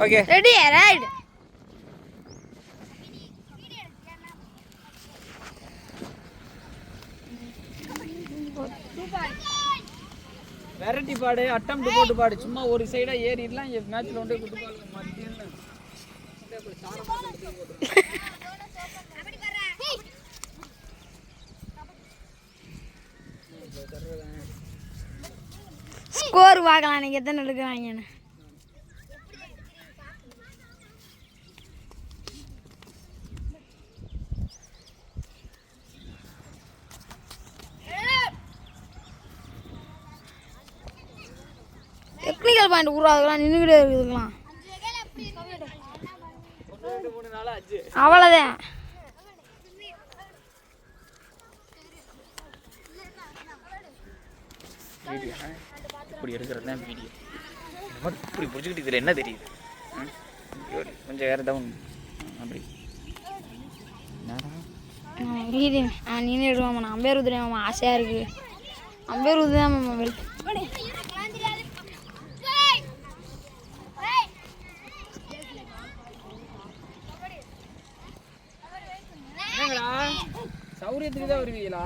Okay ready right. Variety பாடு, attempt போட்டு பாடு. சும்மா ஒரு சைடா ஏறிடலாம். மேட்ச்ல ஒன்றே குத்து பால் ஸ்கோர் பார்க்கலாம் நீங்க எத்தனை எடுக்கிறாங்கன்னு. டெக்னிக்கல் பாயிண்ட் உருவாக்கலாம் நின்றுக்கிட்டே இருக்குதுக்கலாம். அவ்வளோதான். இப்படி எடுக்கிறது தான் வீடியோ. இப்படி பிடிச்சிக்கிட்டு இதில் என்ன தெரியுது? கொஞ்சம் வேறு டவுன் அப்படி வீடு நீனே எடுவாமா. அம்பேர் உதிரியாமா ஆசையாக இருக்குது. அம்பேர் உதிரியாமா மொபைல் சௌரியத்துக்கு தான் வருவீங்களா?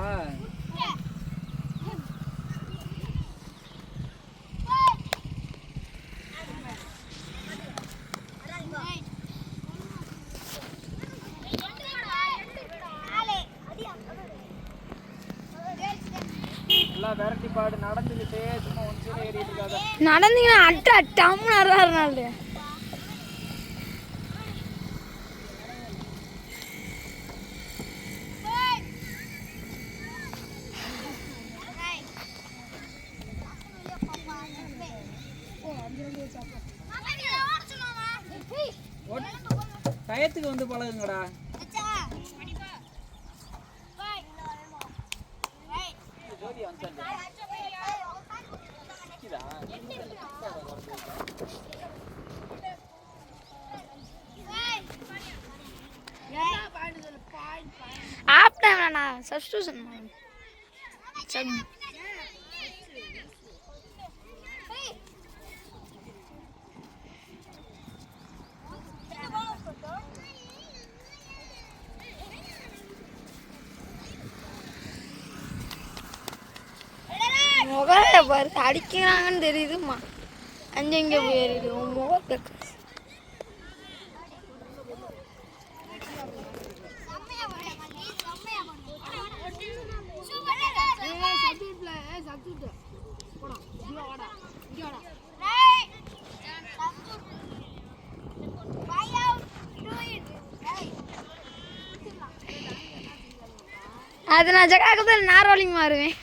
எல்லாம் வெரைட்டி பாடு நடந்துக்கிட்டே சும்மா ஒன் சைடு ஏறிட்டு இருக்காத. நடந்தீங்கன்னா அட்டம்னு அறாருனால டயத்துக்கு வந்து பழகுங்கடா. ஆஃப் டைம்ல நான் சப்ஸ்டியூஷன் முகத்தை பாரு அடிக்கிறாங்கன்னு தெரியுதுமா. அங்கே இங்கே போயிருக்கு உன் முகத்தை. அது நான் ஜகாக்கத்தில் நான் ரோலிங் மாறுவேன்.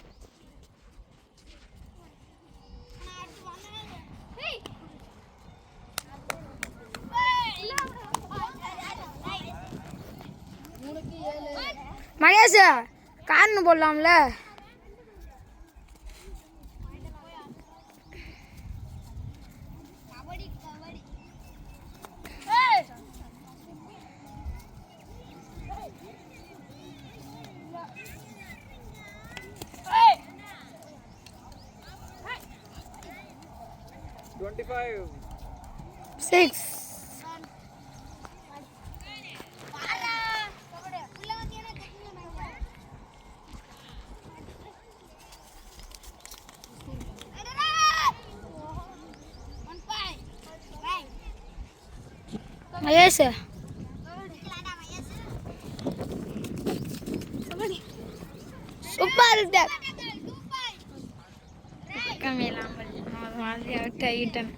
மகேஷ் கார்னு போடலாம்ல. Six. Yes. Super dad. Camila, mas eu tenho também.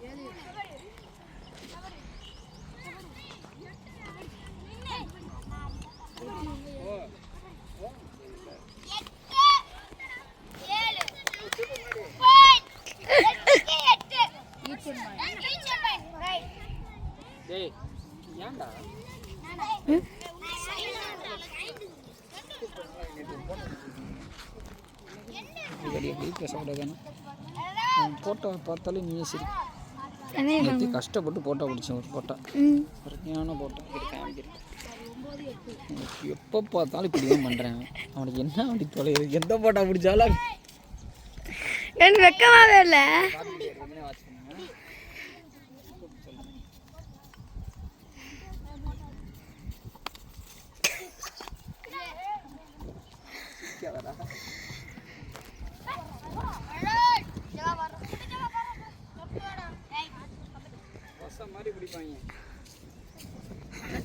Photo பார்த்தாலும் நீ சரி கஷ்டப்பட்டு போட்டோ பிடிச்சேன். ஒரு போட்டோ சரியான போட்டோ எப்போ பார்த்தாலும் இப்படி தான் பண்ணுறேன். அவனுக்கு என்ன அப்படி தொலைது? எந்த போட்டோ பிடிச்சாலும் வெக்கமாவே இல்லை.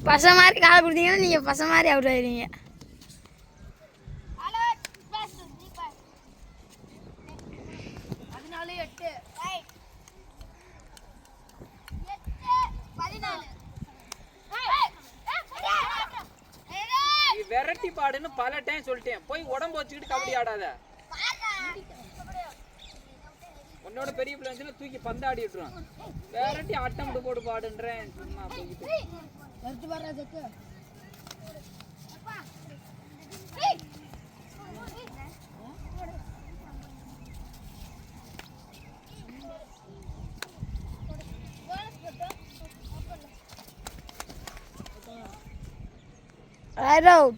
பசை மாதிரி காலை கொடுத்தீங்கன்னா நீங்கள் பசை மாதிரி அவுட் ஆயிடுவீங்க. வெரைட்டி பாடுன்னு பல டைம் சொல்லிட்டேன். போய் உடம்பு வச்சுக்கிட்டு கபடி ஆடாத. உன்னோட பெரிய பிள்ளை வந்து தூக்கி பந்தாடி விட்டுருவான். வெரைட்டி அட்டம் போட்டு பாடுன்றேன். சும்மா போயிட்டு Right out.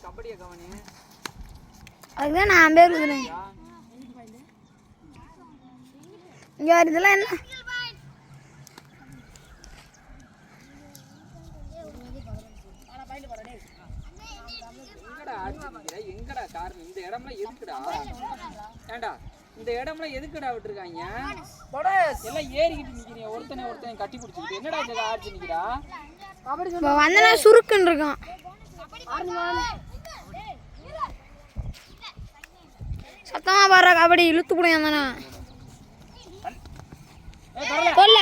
கபடியை கவனி. அதுதான் நான் பேர் ஊதுனேன். இங்கே வருதுலாம் என்ன எங்கடா காரணம்? இந்த இடம்லாம் எதுக்குடா? ஏண்டா இந்த இடம்லாம் எதுக்குடா விட்டுருக்காங்க? எல்லாம் ஏறிக்கிட்டு நிக்கிறீங்க. ஒருத்தனை கட்டி பிடிச்சிக்கிட்டு என்னடா இந்த ஆட்சி நிக்கிறா? வந்தனா சுருக்குன்னு இருக்கான். சத்தமா பாடுற கபடி இழுத்து போடுங்க தானே கொல்ல.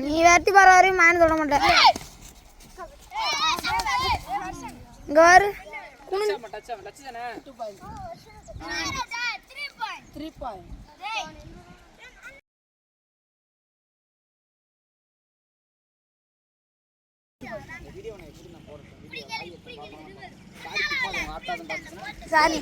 நீ வெட்டி பாரு வரையும் மேன் தொட மாட்டேன். இங்க வரு சாரி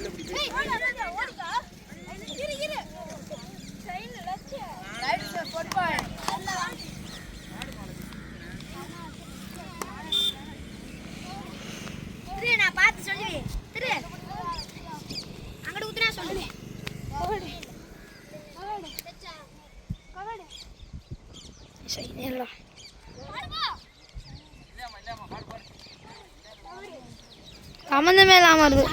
நான் பார்த்து சொல்லுவேன். அங்கிட்டு ஊத்துனா சொல்லுவேன். சம்பந்தமே இல்லாம வருது.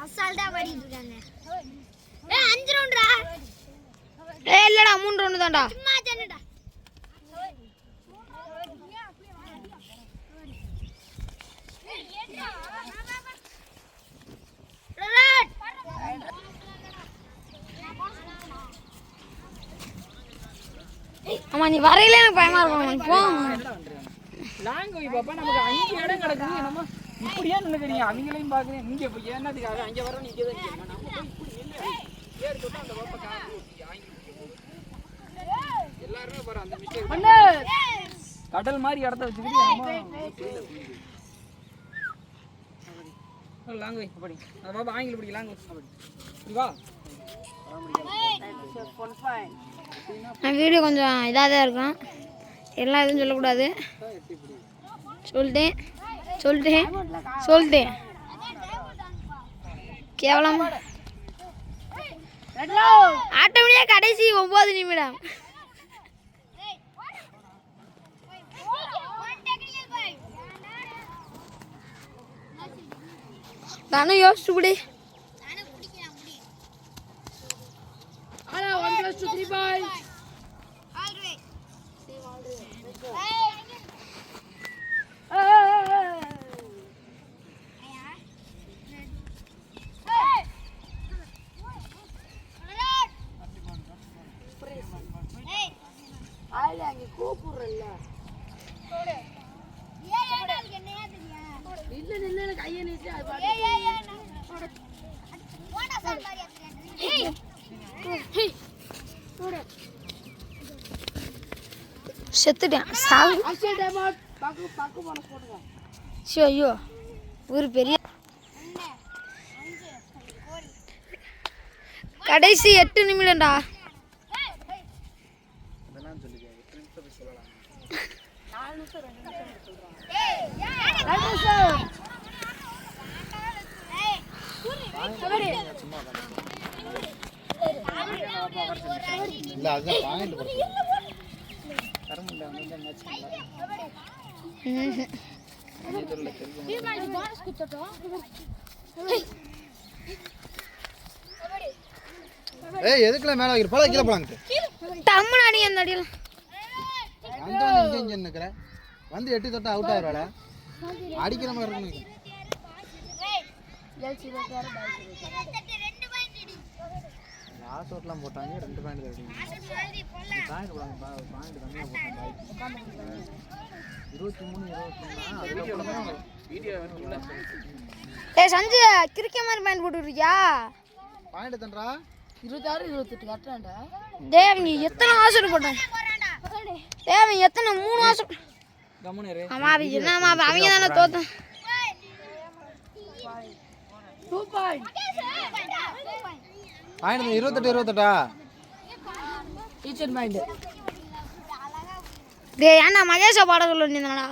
அசால்ட்டா பாடிட்டு இருக்காங்க. ஏய் 5 ரவுண்ட்ரா. ஏய் இல்லடா 3 ரவுண்ட் தான்டா. சும்மா ஜன்னடா. ஏய் ஏடா. ரட். ஆமா நீ வரையில எனக்கு பயமா இருக்கும் போ லாங் போய் பாப்பா நமக்கு 5 இடம் கிடக்குது நம்ம இப்படியே நின்னுக்கிறீங்க அவங்களையும் பாக்குறேன் இங்க போய் என்னதுக்காக அங்க வர நிக்கதே நம்ம போய் இப்படி நின்னு ஏறு தொட்டா அந்த பாப்பா கால் எல்லாரும் பாரு அந்த மிஸ்டேக் கடல் மாதிரி இடத்த வச்சுக்கிட்டு லாங் வை அப்படி அந்த பாப்பா ஆங்கில பிடி லாங் அப்படி வா வீடியோ கொஞ்சம் இதாக தான் இருக்கும் எல்லாம் எதுவும் சொல்லக்கூடாது சொல்லிட்டேன் கேவலம் ஆட்டோமேட்டிக்காக கடைசி 9 நிமிடம் நானும் யோசிச்சு விடு 1 + 2 3 5 செத்துட்டேன் ஐயோ ஒரு பெரிய கடைசி 8 நிமிடம்டா ஏய் எதுக்குல மேல வைக்கிற போல கீழ போலாங்க தம்மன அடி அந்த அடில அந்த இங்க நிக்கற வந்து எட்டி தொட்டா அவுட் ஆயிரடா அடிக்கிற மாதிரி இருக்கு லாஸ்ட் ஓட்லாம் போட்டாங்க 2 பாயிண்ட் அடிங்க பாயிண்ட் போடுங்க பாயிண்ட் கம்மியா போட்டாங்க 23 அதுல வீடியோ வேணும்ல ஏய் சஞ்சு கிரிக்கெட் மாதிரி பாயிண்ட் போட்டுறியா பாயிண்ட் தன்றா 26 28 கட்டறான்டா டேய் நீ எத்தனை ஆசர் போட்டான் டேய் நீ எத்தனை 3 ஆசர் கம்முனு இரு ஆமா அது என்னமா அவங்க தான தோத்து 2 பாயிண்ட் பாயிண்ட் 28 டீச்சர் பாயிண்ட் டேய் அண்ணா மகேஷா பாட சொல்ல நீங்கடா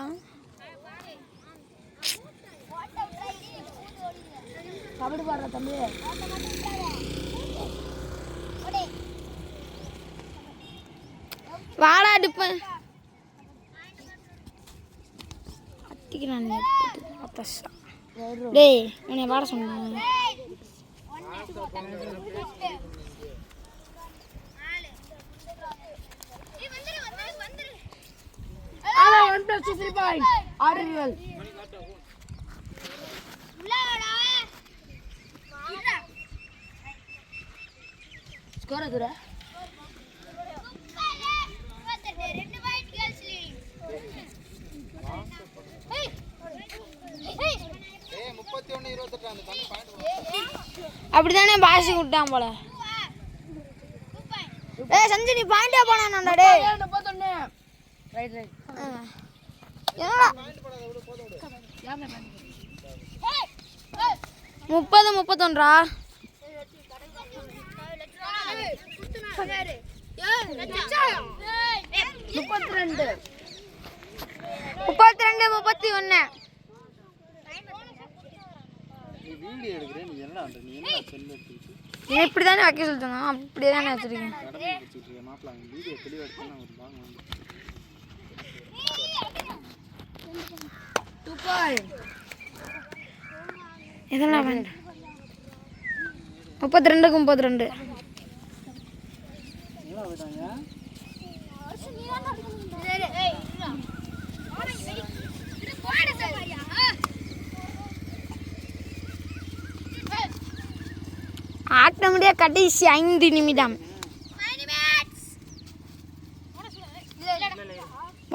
கபடி பாடுற தம்பி வாடா டிப்ப அட்டிக்கிறான் அப்பசா டேய் உன்னை பாட சொன்னாங்க ஆனா 1 + 3 பாயிண்ட் ஆர்டினல் ஸ்கோர் எதுரா 2 பாயிண்ட் கேர்ள்ஸ் லீடிங் ஏய் 31 28 அந்த பாயிண்ட் அப்படிதானே பாசி விட்டான் போல ஏய் சஞ்சு நீ பாயிண்டா போனானடா டேய் 31 ரைட் என்னடா பாயிண்ட் போடாத விடு போடு யாமே பாயிண்ட் ஏய் 30 31டா 31 வீடியோ எடுக்கறேன் நீ என்ன பண்ற நீ என்ன செல்ல எடுத்துட்டு நீ இப்படி தானே வைக்க சொல்றாங்க அப்படியே தானே வச்சிருக்கேன் கடமை வச்சிட்டு மாப்ள வீடியோ தெளிவா எடுத்தா ஒரு பாங்க வந்து 2 பாயிண்ட் இதெல்லாம் வேண்டாம் 32க்கு 32 என்ன விடாங்க ஆட்டமுடிய கடைசி 5 நிமிடம்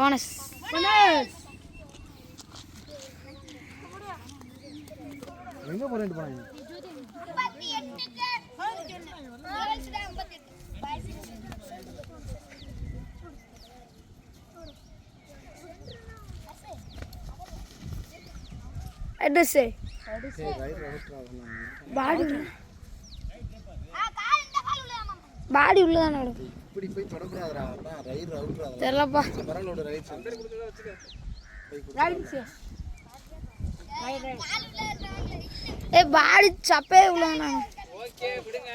போனஸ் எங்கே போகிறேன்ட்டு போனாங்க அட்ரஸ் பாடி உள்ளதான் நடக்கும் இப்படி போய் தொடக்கூடாதுடா ரயில் அவுட்ரா தெரியலப்பா பரவாயில்ல ரைட் பாடி சப்பே உள்ளதான் ஓகே விடுங்க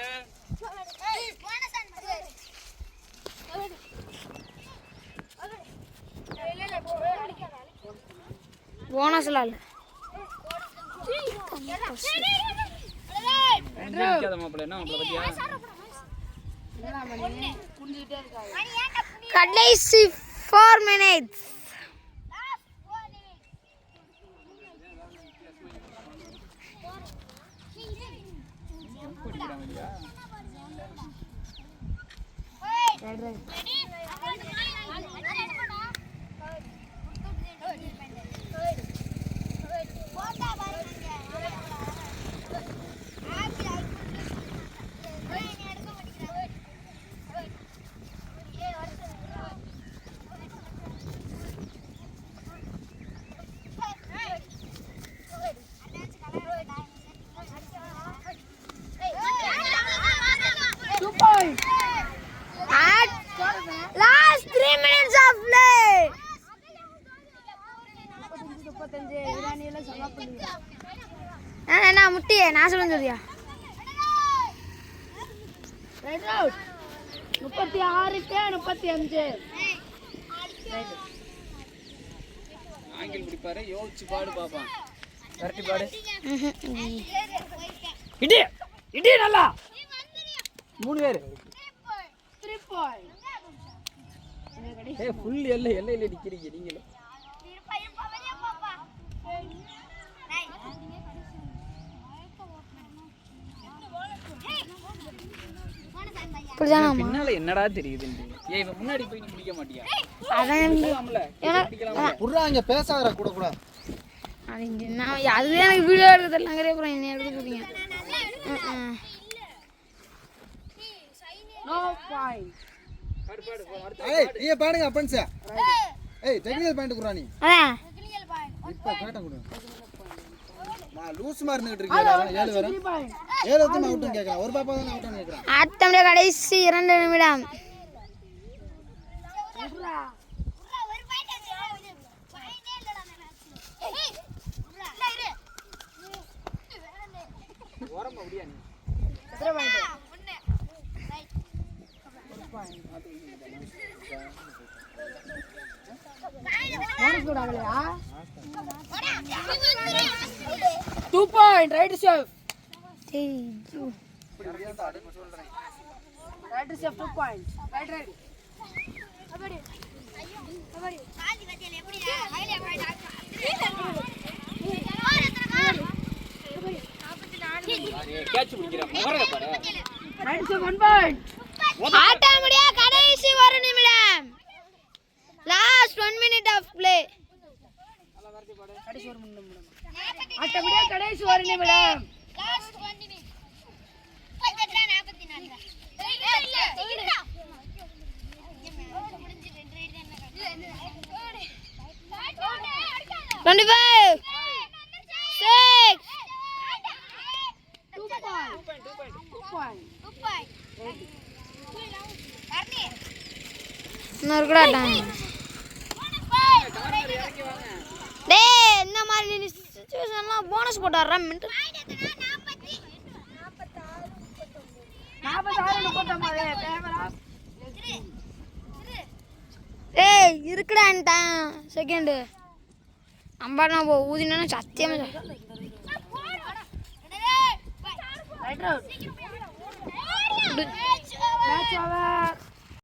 போனஸ்ல இல்ல மாப்பிள்ள என்ன மாப்பிள்ள பத்தியா கடைசி 4 minutes last 3 minutes of play என்ன முட்டியே நான் சொல்லுறியா 36-35 ஆங்கிள் பிடிப்பாரு யோசிச்சு பாடு பாப்பான் கரெக்ட் பாடு இடி நல்லா 3 பேர் 3 point ஏய் ஃபுல் எல்லையில நிக்கிறீங்க நீங்களே பின்னால என்னடா தெரியுது ஏய் இவன் முன்னாடி போய் நீ பிடிக்க மாட்டியா புறாங்க பேசாதடா கூட கூட அதுவே எனக்கு வீடியோ எடுக்க தெரியல அப்புறம் என்ன எடுக்க போறீங்க no point ஏய் நீ பாடுங்க அப்பன்ஸ் ஏய் டெக்னிக்கல் பாயிண்ட் குறா நீ அதான் இப்ப கேட்ட குடு நான் லூஸ் மார் நிக்கிட்டு இருக்கேன் 7 வர 7 வந்து அவுட் கேக்குறேன் ஒரு பாப்பா தான் அவுட் கேக்குறேன் ஆட்டம்ல கடைசி 2 நிமிடம் ஒரு பாயிண்ட் பாயிண்டே இல்லடா ஏய் இல்ல இரு ஓரமா முடியா நீ எத்தனை point 1 right Two point, right chef. Right chef 2 points. Right. Catch பிடிக்கிறேன் முகரே பாரு Right chef 1 point. ஆட்டமுடிய கடைசி 1 நிமிடம் லாஸ்ட் 1 minute of play கடைசி 1 நிமிடம் ஆட்டமுடிய கடைசி 1 நிமிடம் லாஸ்ட் 1 minute 44 இல்ல 25 6 2 point. இன்னொரு கூட டேய் இந்த மாதிரி சிச்சுவேஷன்லாம் போனஸ் போட்டாறா மினிட் 46-39 கேமரா ஏய் இருக்குடான்ட்டான் செகண்ட் அம்பாடா போ ஊதினா சத்தியமா ரைட் மேட்ச் ஓவர்